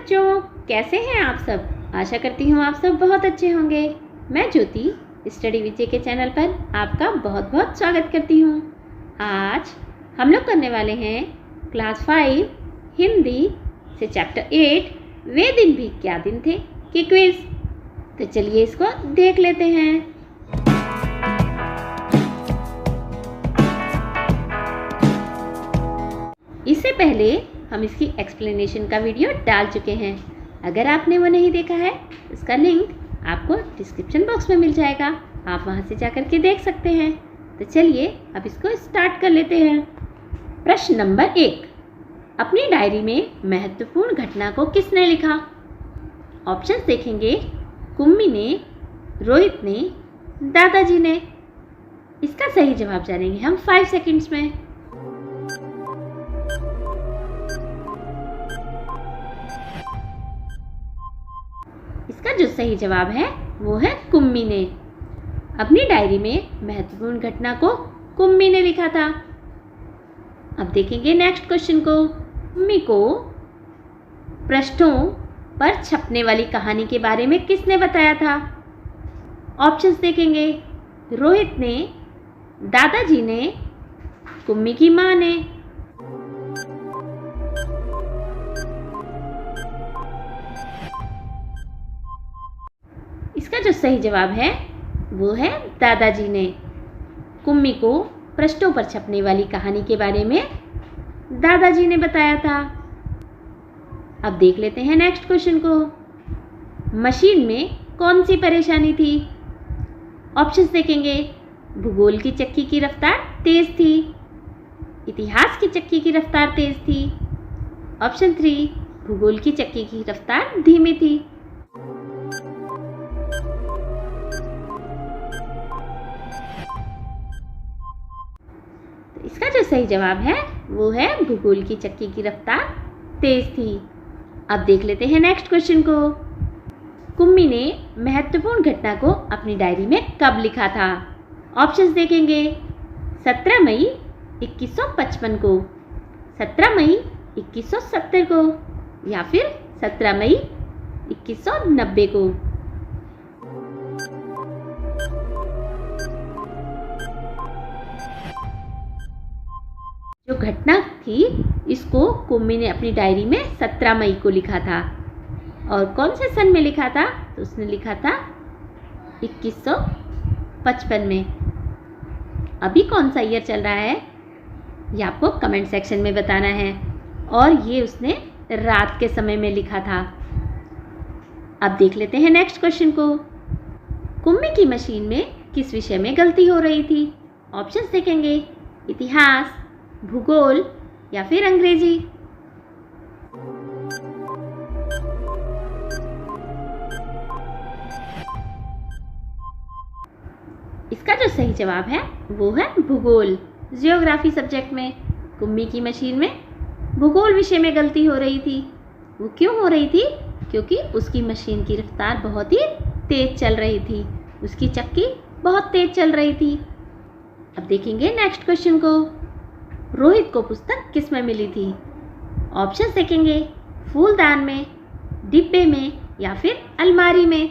बच्चों, कैसे हैं आप सब। आशा करती हूँ आप सब बहुत अच्छे होंगे। मैं ज्योति स्टडी विजय के चैनल पर आपका बहुत बहुत स्वागत करती हूँ। आज हम लोग करने वाले हैं क्लास 5 हिंदी से चैप्टर 8 वे दिन भी क्या दिन थे की क्विज। तो चलिए इसको देख लेते हैं। इससे पहले हम इसकी एक्सप्लेनेशन का वीडियो डाल चुके हैं। अगर आपने वो नहीं देखा है उसका लिंक आपको डिस्क्रिप्शन बॉक्स में मिल जाएगा, आप वहां से जाकर के देख सकते हैं। तो चलिए अब इसको स्टार्ट कर लेते हैं। प्रश्न नंबर 1, अपनी डायरी में महत्वपूर्ण घटना को किसने लिखा। ऑप्शंस देखेंगे, कुम्मी ने, रोहित ने, दादाजी ने। इसका सही जवाब जानेंगे हम 5 सेकंड्स में। इसका जो सही जवाब है वो है कुम्मी ने। अपनी डायरी में महत्वपूर्ण घटना को कुम्मी ने लिखा था। अब देखेंगे नेक्स्ट क्वेश्चन को। कुम्मी को पृष्ठों पर छपने वाली कहानी के बारे में किसने बताया था। ऑप्शंस देखेंगे, रोहित ने, दादाजी ने, कुम्मी की माँ ने। इसका जो सही जवाब है वो है दादाजी ने। कुम्मी को पृष्ठों पर छपने वाली कहानी के बारे में दादाजी ने बताया था। अब देख लेते हैं नेक्स्ट क्वेश्चन को। मशीन में कौन सी परेशानी थी। ऑप्शंस देखेंगे, भूगोल की चक्की की रफ्तार तेज थी, इतिहास की चक्की की रफ्तार तेज थी। ऑप्शन 3, भूगोल की चक्की की रफ्तार धीमी थी। इसका जो सही जवाब है वो है भूगोल की चक्की की रफ्तार तेज थी। अब देख लेते हैं नेक्स्ट क्वेश्चन को। कुम्मी ने महत्वपूर्ण घटना को अपनी डायरी में कब लिखा था। ऑप्शंस देखेंगे, 17 मई 2155 को, 17 मई 2170 को, या फिर 17 मई 2190 को। जो घटना थी इसको कुम्मी ने अपनी डायरी में 17 मई को लिखा था। और कौन से सन में लिखा था, तो उसने लिखा था 2155 में। अभी कौन सा ईयर चल रहा है ये आपको कमेंट सेक्शन में बताना है। और ये उसने रात के समय में लिखा था। अब देख लेते हैं नेक्स्ट क्वेश्चन को। कुम्मी की मशीन में किस विषय में गलती हो रही थी। ऑप्शंस देखेंगे, इतिहास, भूगोल, या फिर अंग्रेजी। इसका जो सही जवाब है वो है भूगोल। जियोग्राफी सब्जेक्ट में कुम्मी की मशीन में भूगोल विषय में गलती हो रही थी। वो क्यों हो रही थी, क्योंकि उसकी मशीन की रफ्तार बहुत ही तेज चल रही थी, उसकी चक्की बहुत तेज चल रही थी। अब देखेंगे नेक्स्ट क्वेश्चन को। रोहित को पुस्तक किस में मिली थी। ऑप्शंस देखेंगे, फूलदान में, डिब्बे में, या फिर अलमारी में।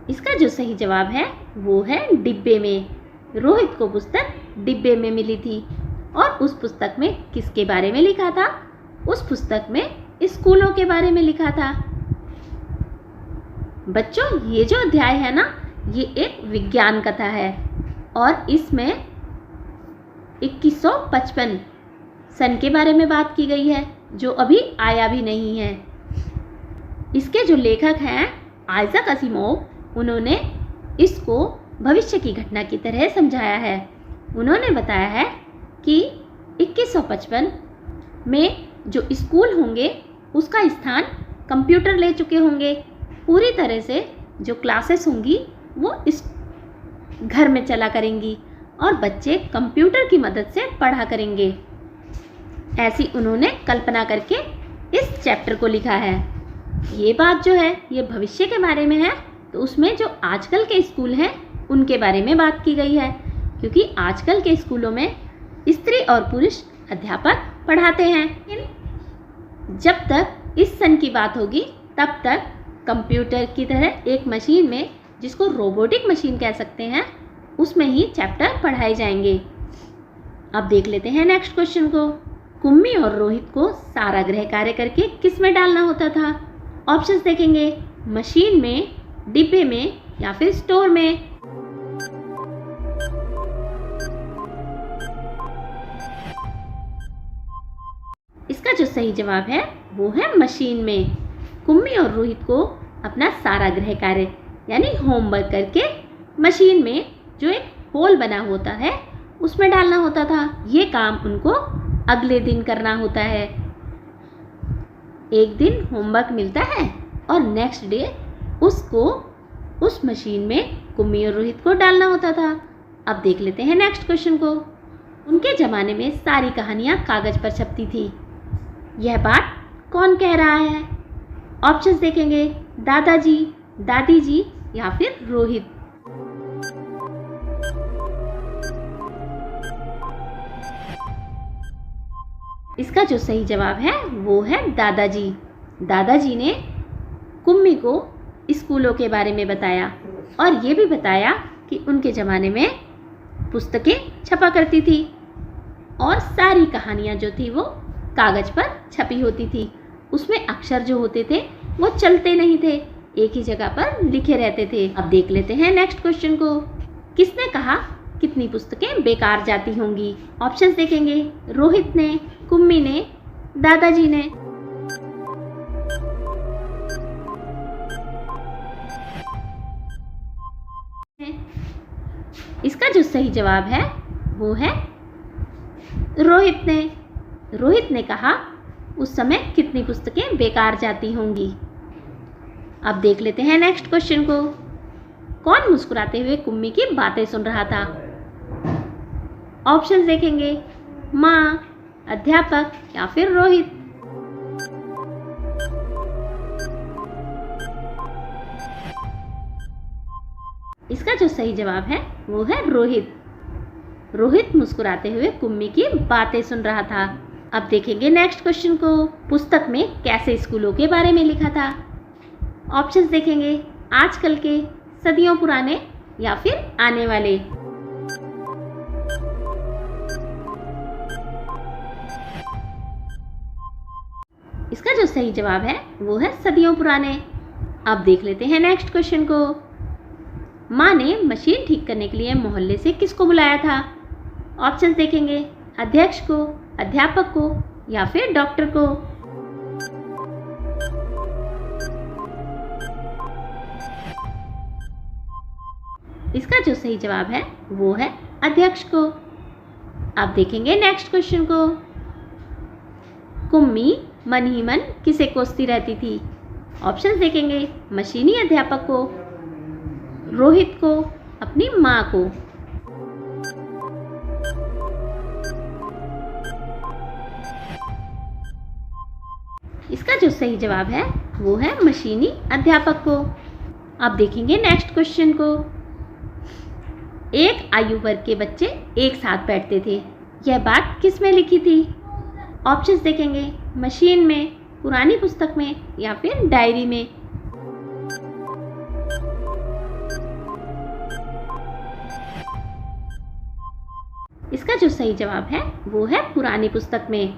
इसका जो सही जवाब है वो है डिब्बे में। रोहित को पुस्तक डिब्बे में मिली थी। और उस पुस्तक में किसके बारे में लिखा था। उस पुस्तक में स्कूलों के बारे में लिखा था। बच्चों, ये जो अध्याय है ना, ये एक विज्ञान कथा है और इसमें 2155 सन के बारे में बात की गई है, जो अभी आया भी नहीं है। इसके जो लेखक हैं आइजैक असिमोव, उन्होंने इसको भविष्य की घटना की तरह समझाया है। उन्होंने बताया है कि 2155 में जो स्कूल होंगे उसका स्थान कंप्यूटर ले चुके होंगे। पूरी तरह से जो क्लासेस होंगी वो इस घर में चला करेंगी और बच्चे कंप्यूटर की मदद से पढ़ा करेंगे। ऐसी उन्होंने कल्पना करके इस चैप्टर को लिखा है। ये बात जो है ये भविष्य के बारे में है, तो उसमें जो आजकल के स्कूल हैं उनके बारे में बात की गई है। क्योंकि आजकल के स्कूलों में स्त्री और पुरुष अध्यापक पढ़ाते हैं। लेकिन जब तक इस सन की बात होगी तब तक कंप्यूटर की तरह एक मशीन में, जिसको रोबोटिक मशीन कह सकते हैं, उसमें ही चैप्टर पढ़ाए जाएंगे। अब देख लेते हैं नेक्स्ट क्वेश्चन को। कुम्मी और रोहित को सारा गृह कार्य करके किस में डालना होता था? ऑप्शंस देखेंगे, मशीन में, डिब्बे में या फिर स्टोर में। इसका जो सही जवाब है वो है मशीन में। कुम्मी और रोहित को अपना सारा गृह कार्य यानी होमवर्क करके मशीन में जो एक होल बना होता है उसमें डालना होता था। ये काम उनको अगले दिन करना होता है। एक दिन होमवर्क मिलता है और नेक्स्ट डे उसको उस मशीन में कुम्मी और रोहित को डालना होता था। अब देख लेते हैं नेक्स्ट क्वेश्चन को। उनके ज़माने में सारी कहानियाँ कागज़ पर छपती थी। यह बात कौन कह रहा है? ऑप्शंस देखेंगे, दादाजी, दादी जी या फिर रोहित। इसका जो सही जवाब है वो है दादाजी। दादाजी ने कुम्मी को स्कूलों के बारे में बताया और ये भी बताया कि उनके ज़माने में पुस्तकें छपा करती थी और सारी कहानियाँ जो थी वो कागज़ पर छपी होती थी। उसमें अक्षर जो होते थे वो चलते नहीं थे, एक ही जगह पर लिखे रहते थे। अब देख लेते हैं नेक्स्ट क्वेश्चन को। किसने कहा कितनी पुस्तकें बेकार जाती होंगी? ऑप्शंस देखेंगे, रोहित ने, कुम्मी ने, दादाजी ने। इसका जो सही जवाब है वो है रोहित ने। रोहित ने कहा उस समय कितनी पुस्तकें बेकार जाती होंगी। अब देख लेते हैं नेक्स्ट क्वेश्चन को। कौन मुस्कुराते हुए कुम्मी की बातें सुन रहा था? ऑप्शंस देखेंगे, माँ, अध्यापक या फिर रोहित। इसका जो सही जवाब है वो है रोहित। रोहित मुस्कुराते हुए कुम्मी की बातें सुन रहा था। अब देखेंगे नेक्स्ट क्वेश्चन को। पुस्तक में कैसे स्कूलों के बारे में लिखा था? ऑप्शंस देखेंगे, आजकल के, सदियों पुराने या फिर आने वाले। इसका जो सही जवाब है वो है सदियों पुराने। अब देख लेते हैं नेक्स्ट क्वेश्चन को। माँ ने मशीन ठीक करने के लिए मोहल्ले से किसको बुलाया था? ऑप्शंस देखेंगे, अध्यक्ष को, अध्यापक को या फिर डॉक्टर को। इसका जो सही जवाब है वो है अध्यक्ष को। अब देखेंगे नेक्स्ट क्वेश्चन को। कुम्मी मन ही मन किसे कोसती रहती थी? ऑप्शंस देखेंगे, मशीनी अध्यापक को, रोहित को, अपनी माँ को। इसका जो सही जवाब है वो है मशीनी अध्यापक को। अब देखेंगे नेक्स्ट क्वेश्चन को। एक आयु वर्ग के बच्चे एक साथ बैठते थे। यह बात किस में लिखी थी? ऑप्शंस देखेंगे, मशीन में, पुरानी पुस्तक में या फिर डायरी में। इसका जो सही जवाब है वो है पुरानी पुस्तक में।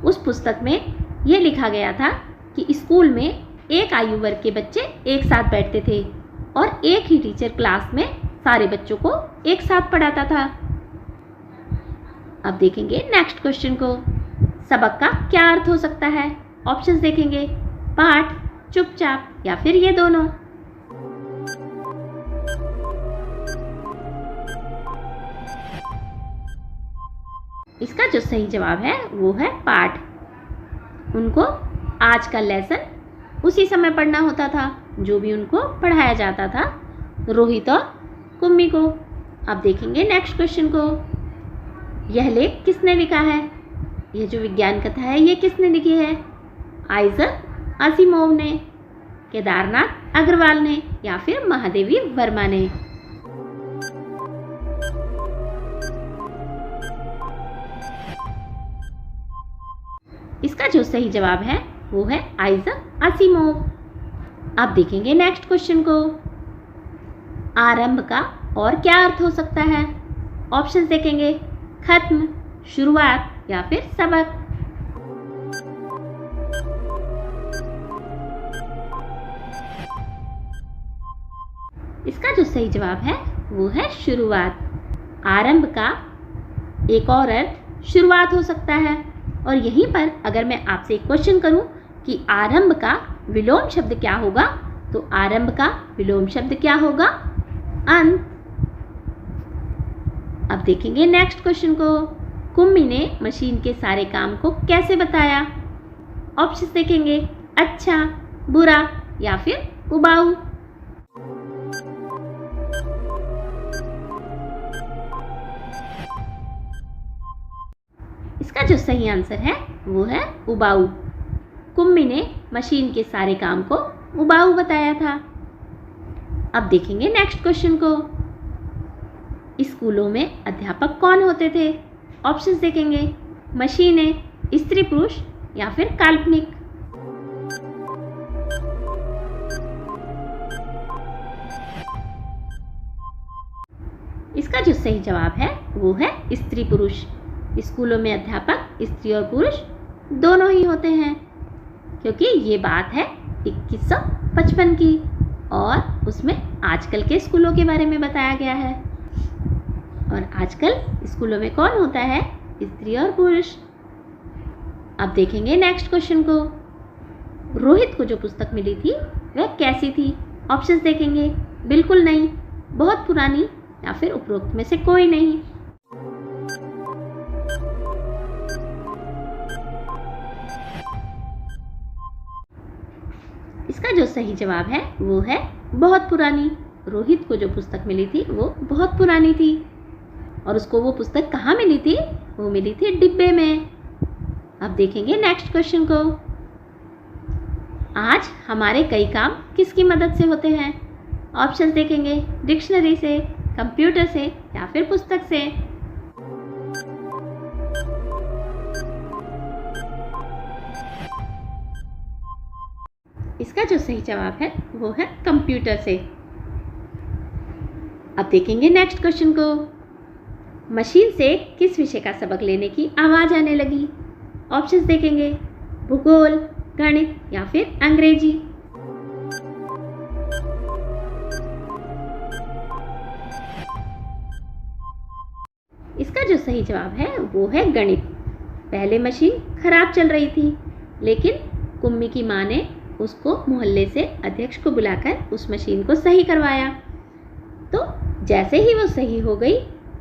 उस पुस्तक में ये लिखा गया था कि स्कूल में एक आयु वर्ग के बच्चे एक साथ बैठते थे और एक ही टीचर क्लास में सारे बच्चों को एक साथ पढ़ाता था। अब देखेंगे नेक्स्ट क्वेश्चन को। सबक का क्या अर्थ हो सकता है? ऑप्शंस देखेंगे, पाठ, चुपचाप या फिर ये दोनों। इसका जो सही जवाब है वो है पाठ। उनको आज का लेसन उसी समय पढ़ना होता था जो भी उनको पढ़ाया जाता था, रोहित और कुम्मी को। अब देखेंगे नेक्स्ट क्वेश्चन को। यह लेख किसने लिखा है? यह जो विज्ञान कथा है ये किसने लिखी है? आइजक असीमोव ने, केदारनाथ अग्रवाल ने या फिर महादेवी वर्मा ने। इसका जो सही जवाब है वो है आइजैक आसिमोव। अब देखेंगे नेक्स्ट क्वेश्चन को। आरंभ का और क्या अर्थ हो सकता है? ऑप्शंस देखेंगे, खत्म, शुरुआत या फिर सबक। इसका जो सही जवाब है वो है शुरुआत। आरंभ का एक और अर्थ शुरुआत हो सकता है। और यहीं पर अगर मैं आपसे एक क्वेश्चन करूं कि आरंभ का विलोम शब्द क्या होगा, तो आरंभ का विलोम शब्द क्या होगा? अंत। अब देखेंगे नेक्स्ट क्वेश्चन को। कुम्मी ने मशीन के सारे काम को कैसे बताया? ऑप्शंस देखेंगे, अच्छा, बुरा या फिर उबाऊ। इसका जो सही आंसर है वो है उबाऊ। कुम्मी ने मशीन के सारे काम को उबाऊ बताया था। अब देखेंगे नेक्स्ट क्वेश्चन को। स्कूलों में अध्यापक कौन होते थे? ऑप्शंस देखेंगे, मशीनें, स्त्री पुरुष या फिर काल्पनिक। इसका जो सही जवाब है वो है स्त्री पुरुष। स्कूलों में अध्यापक स्त्री और पुरुष दोनों ही होते हैं, क्योंकि ये बात है 2155 की और उसमें आजकल के स्कूलों के बारे में बताया गया है। और आजकल स्कूलों में कौन होता है? स्त्री और पुरुष। अब देखेंगे नेक्स्ट क्वेश्चन को। रोहित को जो पुस्तक मिली थी वह कैसी थी? ऑप्शंस देखेंगे, बिल्कुल नहीं, बहुत पुरानी या फिर उपरोक्त में से कोई नहीं। इसका जो सही जवाब है वो है बहुत पुरानी। रोहित को जो पुस्तक मिली थी वो बहुत पुरानी थी। और उसको वो पुस्तक कहाँ मिली थी? वो मिली थी डिब्बे में। अब देखेंगे नेक्स्ट क्वेश्चन को। आज हमारे कई काम किसकी मदद से होते हैं? ऑप्शंस देखेंगे, डिक्शनरी से, कंप्यूटर से या फिर पुस्तक से। इसका जो सही जवाब है वो है कंप्यूटर से। अब देखेंगे नेक्स्ट क्वेश्चन को। मशीन से किस विषय का सबक लेने की आवाज आने लगी? ऑप्शंस देखेंगे, भूगोल, गणित या फिर अंग्रेजी। इसका जो सही जवाब है वो है गणित। पहले मशीन खराब चल रही थी, लेकिन कुम्मी की माँ ने उसको मोहल्ले से अध्यक्ष को बुलाकर उस मशीन को सही करवाया। तो जैसे ही वो सही हो गई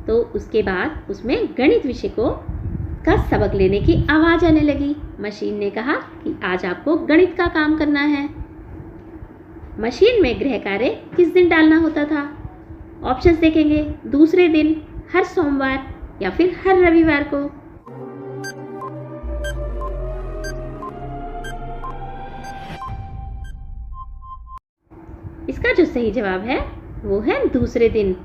तो उसके बाद उसमें गणित विषय का सबक लेने की आवाज़ आने लगी। मशीन ने कहा कि आज आपको गणित का काम करना है। मशीन में गृह कार्य किस दिन डालना होता था? ऑप्शंस देखेंगे, दूसरे दिन, हर सोमवार या फिर हर रविवार को। इसका जो सही जवाब है वो है दूसरे दिन।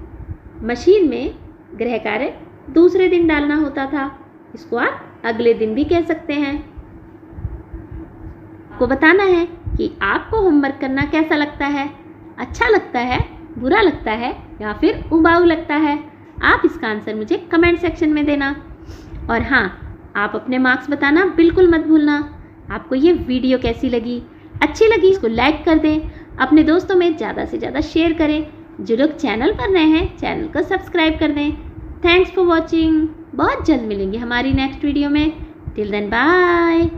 मशीन में गृह कार्य दूसरे दिन डालना होता था। इसको आप अगले दिन भी कह सकते हैं। आपको बताना है कि आपको होमवर्क करना कैसा लगता है, अच्छा लगता है, बुरा लगता है या फिर उबाऊ लगता है। आप इसका आंसर मुझे कमेंट सेक्शन में देना। और हाँ, आप अपने मार्क्स बताना बिल्कुल मत भूलना। आपको ये वीडियो कैसी लगी? अच्छी लगी इसको लाइक कर दें, अपने दोस्तों में ज़्यादा से ज़्यादा शेयर करें। जो लोग चैनल पर नए हैं चैनल को सब्सक्राइब कर दें। Thanks for watching. बहुत जल्द मिलेंगे हमारी नेक्स्ट वीडियो में। Till then bye.